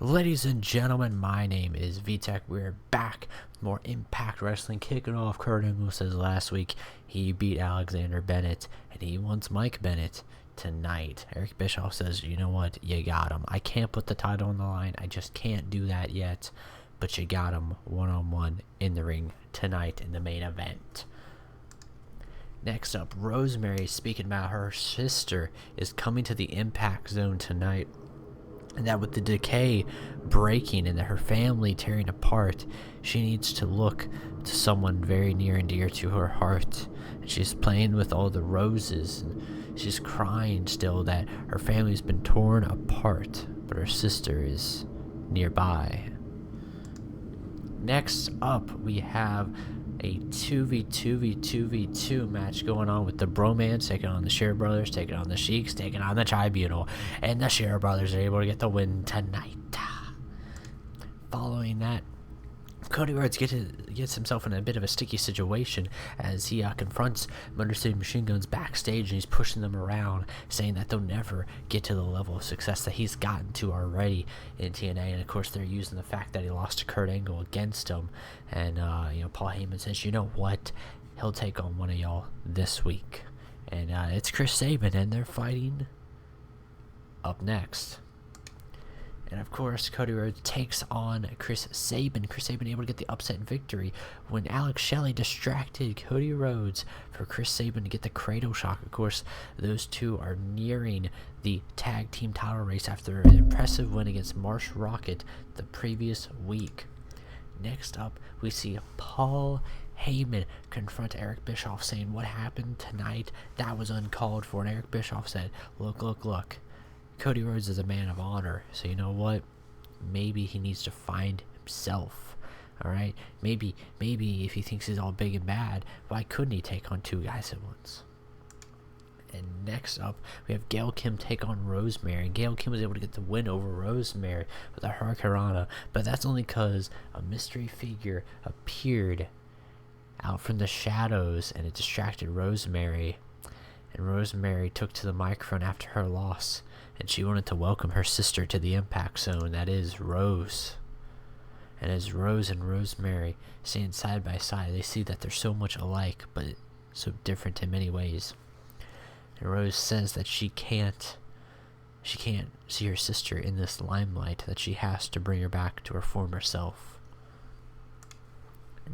Ladies and gentlemen, my name is VTech. We're back with more Impact Wrestling, kicking off. Kurt Angle says last week he beat Alexander Bennett, and he wants Mike Bennett tonight. Eric Bischoff says, you know what, you got him. I can't put the title on the line. I just can't do that yet, but you got him one-on-one in the ring tonight in the main event. Next up, Rosemary speaking about her sister is coming to the Impact Zone tonight. And that with the decay breaking and her family tearing apart, she needs to look to someone very near and dear to her heart. And she's playing with all the roses, and she's crying still that her family's been torn apart, but her sister is nearby. Next up, we have a 2v2v2v2 match going on with the Bromance taking on the Shera brothers, taking on the Sheiks, taking on the Tribunal, and the Shera brothers are able to get the win tonight. Following that, Cody Rhodes gets himself in a bit of a sticky situation as he confronts Motor City Machine Guns backstage, and he's pushing them around, saying that they'll never get to the level of success that he's gotten to already in TNA. And of course, they're using the fact that he lost to Kurt Angle against him. And Paul Heyman says, you know what, he'll take on one of y'all this week. And it's Chris Sabin, and they're fighting up next. And of course, Cody Rhodes takes on Chris Sabin. Chris Sabin able to get the upset victory when Alex Shelley distracted Cody Rhodes for Chris Sabin to get the cradle shock. Of course, those two are nearing the tag team title race after an impressive win against Marsh Rocket the previous week. Next up, we see Paul Heyman confront Eric Bischoff, saying what happened tonight, that was uncalled for. And Eric Bischoff said, look. Cody Rhodes is a man of honor, so you know what? Maybe he needs to find himself. Alright? Maybe if he thinks he's all big and bad, why couldn't he take on two guys at once? And next up, we have Gail Kim take on Rosemary. And Gail Kim was able to get the win over Rosemary with a Hurricanrana, but that's only because a mystery figure appeared out from the shadows and it distracted Rosemary. And Rosemary took to the microphone after her loss, and she wanted to welcome her sister to the Impact Zone, that is Rose. And as Rose and Rosemary stand side by side, they see that they're so much alike, but so different in many ways. And Rose says that she can't see her sister in this limelight, that she has to bring her back to her former self.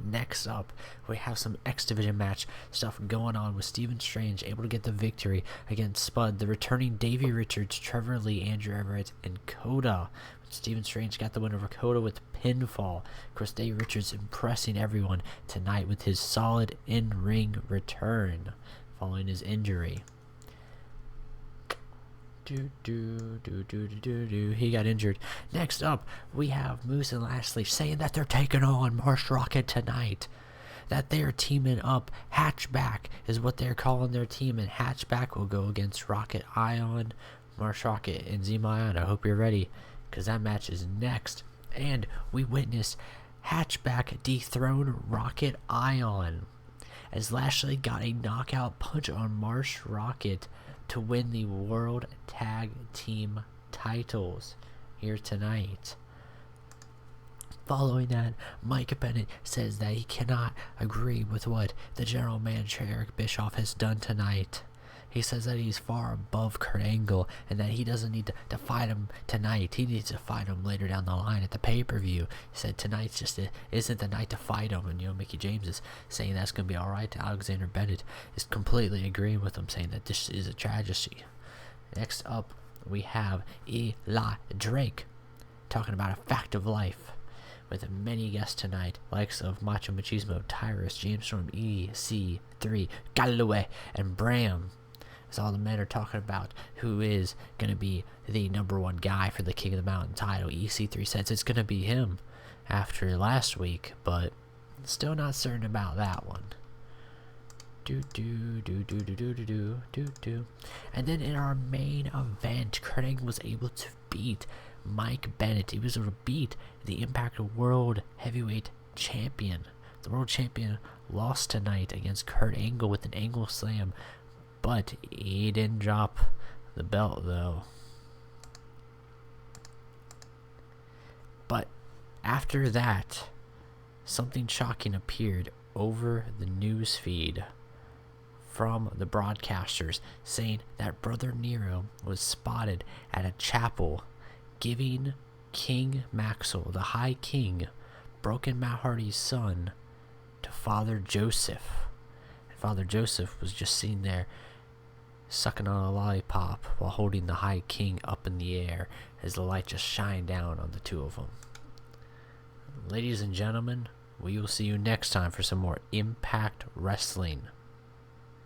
Next up, we have some X Division match stuff going on with Stephen Strange able to get the victory against Spud, the returning Davey Richards, Trevor Lee, Andrew Everett, and Coda. Stephen Strange got the win over Coda with pinfall. Of course, Davey Richards impressing everyone tonight with his solid in-ring return following his injury. He got injured. Next up, we have Moose and Lashley saying that they're taking on Marsh Rocket tonight. That they're teaming up. Hatchback is what they're calling their team, and Hatchback will go against Rocket Ion, Marsh Rocket, and Zema Ion. I hope you're ready, because that match is next. And we witness Hatchback dethrone Rocket Ion as Lashley got a knockout punch on Marsh Rocket to win the World Tag Team titles here tonight. Following that, Mike Bennett says that he cannot agree with what the general manager Eric Bischoff has done tonight. He says that he's far above Kurt Angle and that he doesn't need to fight him tonight. He needs to fight him later down the line at the pay-per-view. He said tonight's just isn't the night to fight him. And Mickey James is saying that's going to be alright. Alexander Bennett is completely agreeing with him, saying that this is a tragedy. Next up, we have Eli Drake talking about a fact of life with many guests tonight, likes of Macho Machismo, Tyrus, James Storm, EC3, Galloway, and Bram. As all the men are talking about who is going to be the number one guy for the King of the Mountain title. EC3 says it's going to be him after last week, but still not certain about that one. And then in our main event, Kurt Angle was able to beat Mike Bennett. He was able to beat the Impact World Heavyweight Champion. The World Champion lost tonight against Kurt Angle with an Angle Slam, but he didn't drop the belt though. After that, something shocking appeared over the news feed from the broadcasters, saying that Brother Nero was spotted at a chapel giving King Maxel, the High King, Broken Matt Hardy's son, to Father Joseph. And Father Joseph was just sitting there sucking on a lollipop while holding the High King up in the air as the light just shined down on the two of them. Ladies and gentlemen, we will see you next time for some more Impact Wrestling.